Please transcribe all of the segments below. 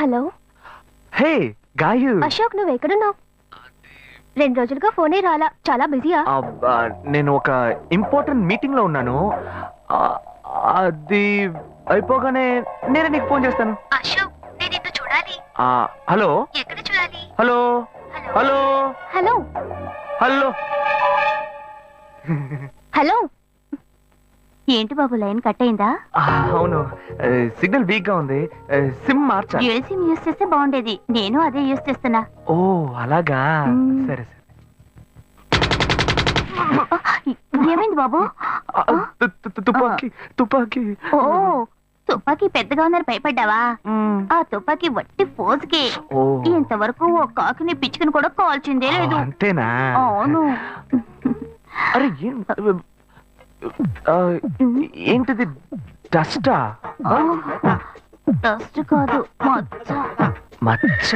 Hello. హే గాయు. అశోక్ నువ్వు ఎక్కడున్నావు? 2 రోజులుగా ఫోనే రాలా, చాలా బిజీయా? నేను ఒక ఇంపార్టెంట్ మీటింగ్ లో ఉన్నాను. అది అయిపోగానే నేనే నీకు ఫోన్ చేస్తాను. అశోక్ నేను నిన్ను చూడాలి. హలో. ఎక్కడ చూడాలి? Hello hello hello hello hello. ఏంటి బాబు లైన్ కట్ అయిందా? అవును, సిగ్నల్ వీక్ గా ఉంది. సిమ్ మార్చా. డ్యూయల్ సిమ్ యూస్ చేస్తే బాగుండేది. నేను అదే యూస్ చేస్తున్నా. ఓ అలాగా. సరే సరే. ఏమైంది బాబు? తుపాకీ తుపాకీ. ఓ తుపాకీ పెద్దగా ఉందని భయపడ్డావా? ఆ తుపాకీ వట్టి ఫోజుకే. ఇంతవరకు ఓ కాకిని పిచ్చుకుని కూడా కాల్చిందే లేదు. అంతేనా? అవును. అరే ఏంటిది? డస్టా? డస్ట్ కాదు, మచ్చ. మచ్చ.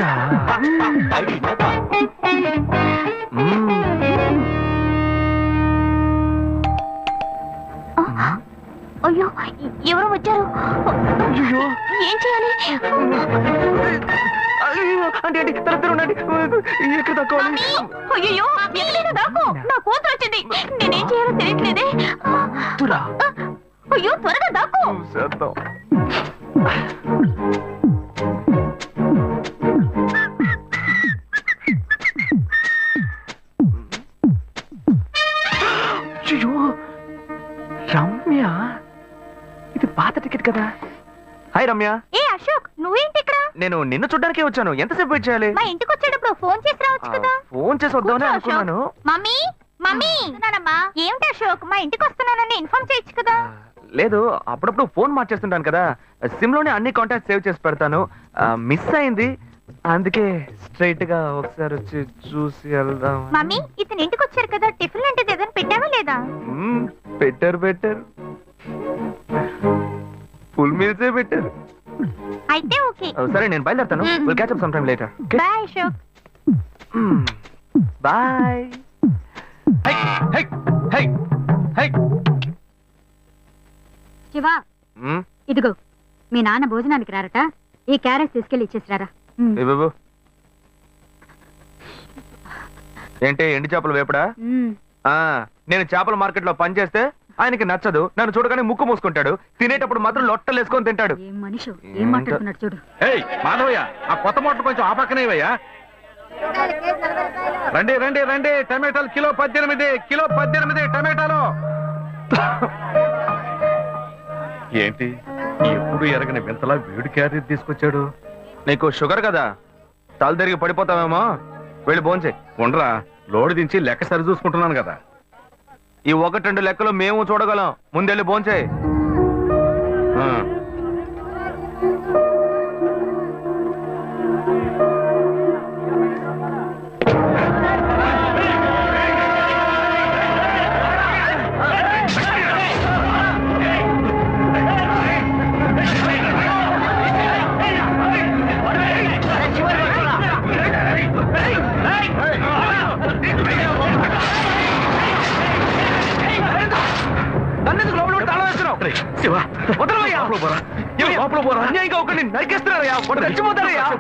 అయ్యో ఎవరో వచ్చారు. ఏం చేయాలి? అంటే ఎక్కడ తక్కువాలి? అయ్యో ఎక్కడైనా దాకో, నా కూతురు వచ్చింది. నేనేం చేయాలో తెలియట్లేదే. అయ్యో త్వరగా దాకో. రమ్య, ఇది పాత టికెట్ కదా. హాయ్ రమ్య. ఏ అశోక్ నువ్వేంటి ఇక్కడ? నేను నిన్ను చూడ్డానికే వచ్చాను. ఎంతసేపు వెయిట్ చేయాలి? మా ఇంటికి వచ్చేటప్పుడు ఫోన్ చేసి రావచ్చు కదా. ఫోన్ చేసి వద్దామని అనుకున్నాను. మమ్మీ మమ్మీ ఏమిటి అశోక్, మా ఇంటికి వస్తున్నానని ఇన్ఫార్మ్ చేయొచ్చు కదా. లేదు, అప్పుడప్పుడు ఫోన్ మార్చేస్తుంటాను కదా. సిమ్ లోనే అన్ని కాంటాక్ట్ సేవ్ చేసి పెడతాను. మిస్ అయింది, అందుకే స్ట్రైట్ గా ఒకసారి వచ్చి చూసి వెళ్దాం. మమ్మీ ఇతను ఇంటికి వచ్చారు కదా, టిఫిన్ లాంటిది ఏదైనా పెట్టావా లేదా? బెటర్ బెటర్, ఫుల్ మీల్సే బెటర్. అయితే ఓకే. సరే నేను బయలుదేరుతాను. Will catch up some time later. Bye Ashok. Bye. Shiva, ఇదిగో మీ నాన్న భోజనానికి రారట. ఈ క్యారెట్ తీసుకెళ్లి ఇచ్చేసిరారా. ఏంటి ఎండి చేపలు వేపడా? నేను చేపల మార్కెట్ లో పనిచేస్తే ఆయనకి నచ్చదు. నన్ను చూడగానే ముక్కు మూసుకుంటాడు. తినేటప్పుడు మాత్రం లొట్టలు వేసుకొని తింటాడు. ఏం మనిషి, ఏం మాట్లాడుతున్నాడు చూడు. మాధవయ్య, ఆ కొత్త మోటార్ కొంచెం ఆపక్కనేవయ్యా. రండి రండి రండి, టమాటాలు కిలో 18, కిలో 18 టమాటాలు. ఏంటి ఎప్పుడు ఎరగని వింతలా వేడి క్యారీ తీసుకొచ్చాడు? నీకు షుగర్ కదా, తల తిరిగి పడిపోతావేమో. వెళ్ళి భోంచే. ఉండరా, లోడు దించి లెక్క సరి చూసుకుంటున్నాను కదా. ఈ 1-2 లెక్కలు మేము చూడగలం. ముందెళ్ళి భోంచే.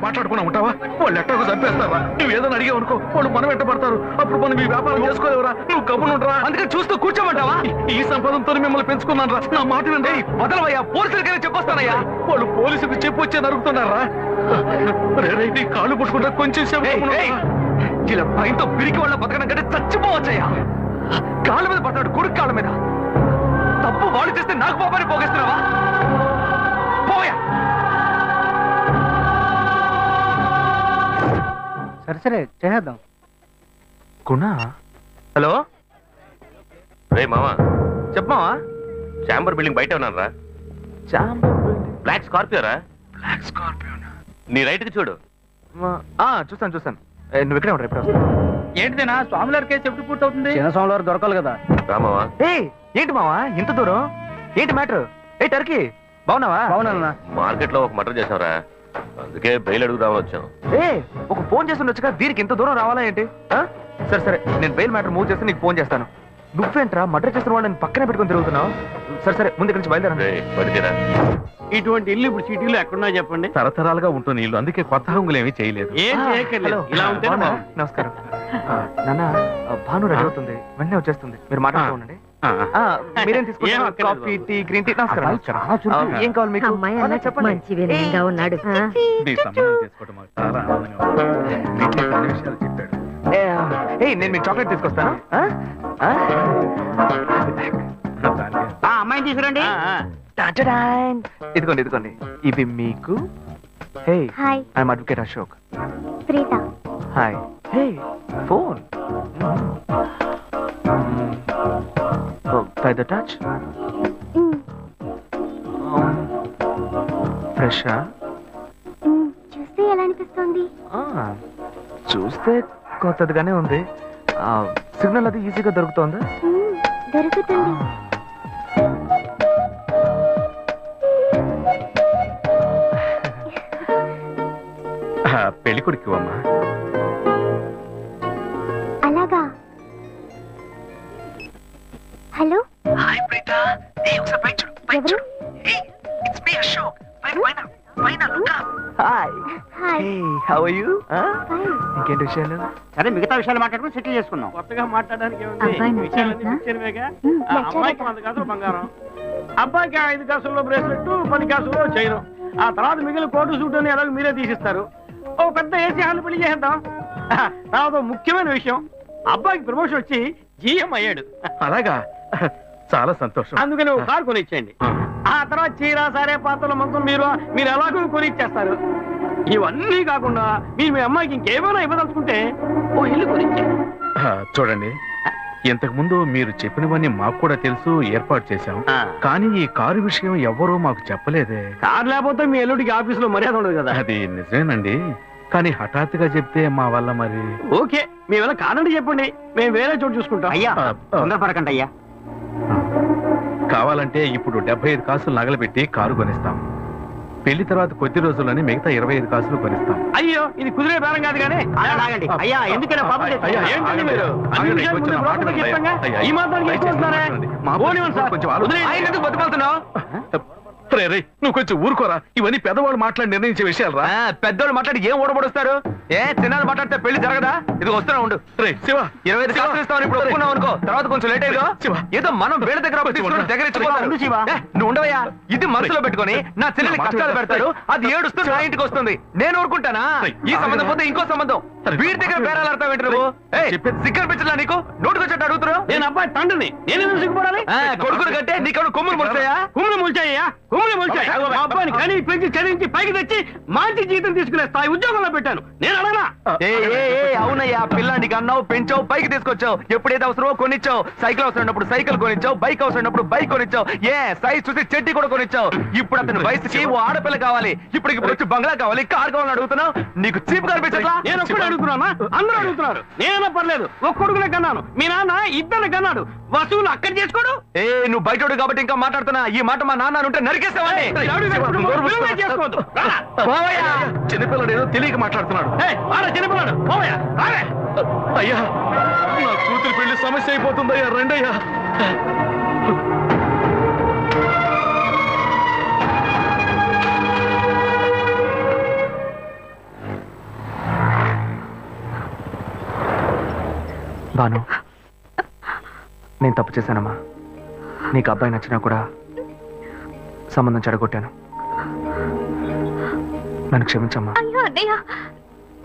మాట్లాడుకున్నా ఉంటావా? వాళ్ళు ఎట్టకు చంపేస్తారా? నువ్వు ఏదైనా అడిగావు అనుకో, వాళ్ళు మనం ఎట్టబడతారు. అప్పుడు మనం ఈ వ్యాపారం చేసుకోలేవరా? నువ్వు కబునుంటరా? అందుకే చూస్తూ కూర్చోమంటావా? ఈ సంపదంతో మిమ్మల్ని పెంచుకున్నాను రా. నా మాట వినండి. వదలవయ్యా, పోలీసులకైనా చెప్పొస్తానయ్యా. వాళ్ళు పోలీసులకు చెప్పి వచ్చే నరుగుతున్నారా? కాళ్ళు పుట్టుకుంటా కొంచెం ఇలా భయంతో పిరికి వాళ్ళ బతకడం కంటే చచ్చిపోవచ్చయ్యా. కాళ్ళ మీద పడతాడు, కొడుకు కాళ్ళ మీద. తప్పు వాళ్ళు చేస్తే నాకు పాపాన్ని పోగేస్తున్నావా? పోయా. సరే సరే చేద్దాం. గుణ. హలో. రే మావా, చెప్పమావా. చాంబర్ బిల్డింగ్ బయట ఉన్నాను రా. బ్లాక్ స్కార్పియో రా. Black Scorpio. నీ రైట్ కి చూడు. చూస్తాను చూస్తాను. నువ్వు ఇక్కడే ఉంటావు. ఎప్పుడు వస్తావు? ఏంటిదేనా స్వామివారి కేసు ఎప్పుడు పూర్తవుతుంది? చిన్న స్వామివారు దొరకాలి కదా. రామావా. ఏంటి మావా ఇంత దూరం? ఏంటి మ్యాటర్? టర్కీ బాగున్నావా? బాగున్నా. మార్కెట్ లో ఒక మర్డర్ చేసావురా, అందుకే బెయిల్ అడుగుదామని వచ్చాం. ఒక ఫోన్ చేసి ఉండొచ్చుగా, దీనికి ఇంత దూరం రావాలా ఏంటి? సరే సరే, నేను బెయిల్ మ్యాటర్ మూవ్ చేస్తే నీకు ఫోన్ చేస్తాను. నువ్వేంట్రా మర్డర్ చేసిన వాళ్ళని పక్కనే పెట్టుకొని తిరుగుతున్నావు? సరే సరే ముందు ఇక్కడి నుంచి బయలుదేరా. ఇటువంటి ఇల్లు ఇప్పుడు సిటీలో ఎక్కడున్నా చెప్పండి. తరతరాలుగా ఉంటుంది ఇల్లు, అందుకే కొత్త హంగులు ఏమీ చేయలేదు. ఏం చేయక్కర్లేదు, ఇలా ఉంటే నమస్కారం. నాన్న భాను రెడీ అవుతుంది, వెంటనే వచ్చేస్తుంది, మీరు మాట్లాడుతూ ఉండండి. మీరేం తీసుకుంటారు? Coffee, tea, green tea? నమస్కారం. ఏం కావాలి మీకు? చెప్పండి. మంచి వినయంగా ఉన్నాడు. నీ సంబంధం చేసుకోవడం మాకు చాలా ఆనందంగా ఉంది. నీకే కొన్ని విషయాలు చెప్పాడు. నేను మీకు చాక్లెట్ తీసుకొస్తాను. అమ్మాయిని తీసుకురండి. ఇదిగోండి ఇదిగోండి, ఇవి మీకు. Hey hi, I'm advocate Ashok. Preetha. Hi. Hey phone. By the touch? ఫ్రెషా? చూస్తే ఎలా అనిపిస్తుంది? చూస్తే కొత్తదిగానే ఉంది. సిగ్నల్ అది ఈజీగా దొరుకుతోందా? దొరుకుతుంది. పెళ్లి కొడుకు అమ్మా. అలాగా. హలో. హాయ్ ప్రీత. ఒకసారి పైకి చూడు, పైకి చూడు. It's me Ashok. పైన look up. Hi. Hi. Hey, how are you? Fine. ఇంకేంటి విషయాలు? సరే, మిగతా విషయాలు మాట్లాడుకుని సెటిల్ చేసుకుందాం. కొత్తగా మాట్లాడడానికి అబ్బాయి నచ్చాడా? అమ్మాయికి 100 కాసులు బంగారం, అబ్బాయికి 5 కాసుల్లో బ్రేస్లెట్, 10 కాసుల్లో చైన్. ఆ తర్వాత మిగిలిన కోటు సూట్ అని ఎలాగో మీరే తీసిస్తారు. ఓ పెద్ద ఏసీ హాల్ పెళ్లి చేద్దాం. తర్వాత ముఖ్యమైన విషయం, అబ్బాయికి ప్రమోషన్ వచ్చి జీఎం అయ్యాడు. అలాగా, చాలా సంతోషం. అందుకని ఒక కారు కొనిచ్చేయండి. ఆ తర్వాత చీర, సరే, పాత్రల మొత్తం మీరు ఎలాగో కొనిచ్చేస్తారు. ఇవన్నీ కాకుండా మీరు మీ అమ్మాయికి ఇంకేమైనా ఇవ్వదలుచుకుంటే ఓ ఇల్లు కొనిచ్చేయండి. చూడండి, ఇంతకు ముందు మీరు చెప్పినవన్నీ మాకు కూడా తెలుసు, ఏర్పాటు చేశాం. కానీ ఈ కారు విషయం ఎవ్వరూ మాకు చెప్పలేదే. కారు లేకపోతే మీ ఎల్లుడికి ఆఫీసులో మర్యాద ఉండదు కదా. అది నిజమేనండి, కానీ హఠాత్తుగా చెప్తే మా వల్ల మరి. ఓకే, మీ వల్ల కాదండి చెప్పండి, మేము వేరే చోటు చూసుకుంటాం. అయ్యా తొందరపడకండి అయ్యా. కావాలంటే ఇప్పుడు 75 కాసులు నగలబెట్టి కారు కొనిస్తాం. పెళ్లి తర్వాత కొద్ది రోజుల్లోనే మిగతా 25 కాసులు కొనిస్తాం. అయ్యో, ఇది కుదిరే బేరం కాదు కానీ. అయ్యా, ఎందుకైనా పాపం అయ్యా, ఏంటండి మీరు? అన్ని విషయాలు ముందు బ్రోకర్లకు చెప్తాంగా. ఈ మాత్రానికి ఎక్కువ వస్తున్నారే? పోనివ్వండి సార్. ఆయన ఎందుకు బతుకుతున్నావు? రే, నువ్వు కొంచెం ఊరుకోరా. ఇవన్నీ పెద్దవాళ్ళు మాట్లాడి నిర్ణయించే విషయాలు రా. పెద్దోళ్ళు మాట్లాడి ఏం ఓడబడుస్తారు? చిన్నాళ్ళు మాట్లాడితే పెళ్లి జరగదా? ఇది వస్తున్నా ఉండు. రే శివ, 25 కాసులు ఇస్తామని ఇప్పుడు ఒప్పుకున్నావు అనుకో, తర్వాత కొంచెం లేట్ అయ్యో. ఏదో మనం వేడ దగ్గర దగ్గర నువ్వు ఉండవయ్యా. ఇది మనసులో పెట్టుకొని నా చెల్లెలి కష్టాలు పెడతారు, అది ఏడుస్తూ నా ఇంటికి వస్తుంది. నేను ఊరుకుంటానా? ఈ సంబంధం పోతే ఇంకో సంబంధం. వీడి దగ్గర బేరాలు ఆడతావు ఏంటి నువ్వు? సిగ్గర్ పిచ్చలా నీకు? నోటుకొచ్చేట్టు అడుగుతున్నావు. నేను అబ్బాయి తండ్రిని, నేను సిగ్గుపడాలి? కొడుకుని కంటే నీకు కొమ్ములు ముడిచాయా? కుమ్ములు ముల్చాయ్యా, కుమ్ములు ముల్చాయి. మా అబ్బాయిని కానీ పెంచి చదివించి పైకి తెచ్చి మంచి జీతం తీసుకునే స్థాయి ఉద్యోగంలో పెట్టాను. నేను అడగనా? అవునయ్యా, పిల్లానికి అన్నావు, పెంచావు, పైకి తీసుకొచ్చావు. ఎప్పుడైతే అవసరమో కొనిచ్చావు. సైకిల్ అవసరం ఉన్నప్పుడు సైకిల్ కొనిచ్చావు, బైక్ అవసరం ఉన్నప్పుడు బైక్ కొనిచ్చావు. సైజ్ చూసి చెడ్డీ కూడా కొనిచ్చావు. ఇప్పుడు అతని వయసుకి ఓ ఆడపిల్ల కావాలి, ఇప్పుడు వచ్చి బంగ్లా కావాలి, కార్ కావాలని అడుగుతున్నావు. నీకు చీప్ కనిపించట్లా? నేను ఒక్కడే అడుగుతున్నా, అందరూ అడుగుతున్నారు. నేనైనా పర్లేదు, ఒక్క కొడుకునే కన్నాను, మీ నాన్న ఇద్దరు కన్నాడు. వసూలు అక్కడ చేసుకోడు. నువ్వు బయటోడు కాబట్టి ఇంకా మాట్లాడుతున్నా. ఈ మాట మా నాన్న ఉంటే నరికేస్తావని. చేసుకోవద్దు. చిన్నపిల్లడు ఏదో తెలియక మాట్లాడుతున్నాడు. చిన్నపిల్లడు అయ్యా, నా కూతురు పెళ్లి సమస్య అయిపోతుందయ్యా, రండయ్యా. బాను, నేను తప్పు చేశానమ్మా. నీకు అబ్బాయి నచ్చినా కూడా సంబంధం చెడగొట్టాను. నన్ను క్షమించమ్మా. అయ్యో అన్నయ్య,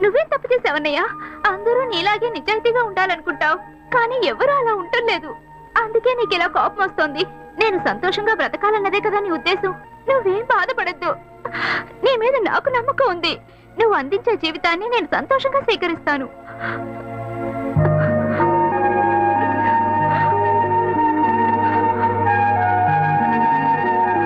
నువ్వేం తప్పు చేసావన్నయ్య? అందరూ నీలాగే నిజాయితీగా ఉండాలనుకుంటావు, కానీ ఎవరు అలా ఉండలేదు. అందుకే నీకు ఇలా కోపం వస్తుంది. నేను సంతోషంగా బ్రతకాలన్నదే కదా నీ ఉద్దేశం. నువ్వేం బాధపడద్దు, నీ మీద నాకు నమ్మకం ఉంది. నువ్వు అందించే జీవితాన్ని నేను సంతోషంగా స్వీకరిస్తాను.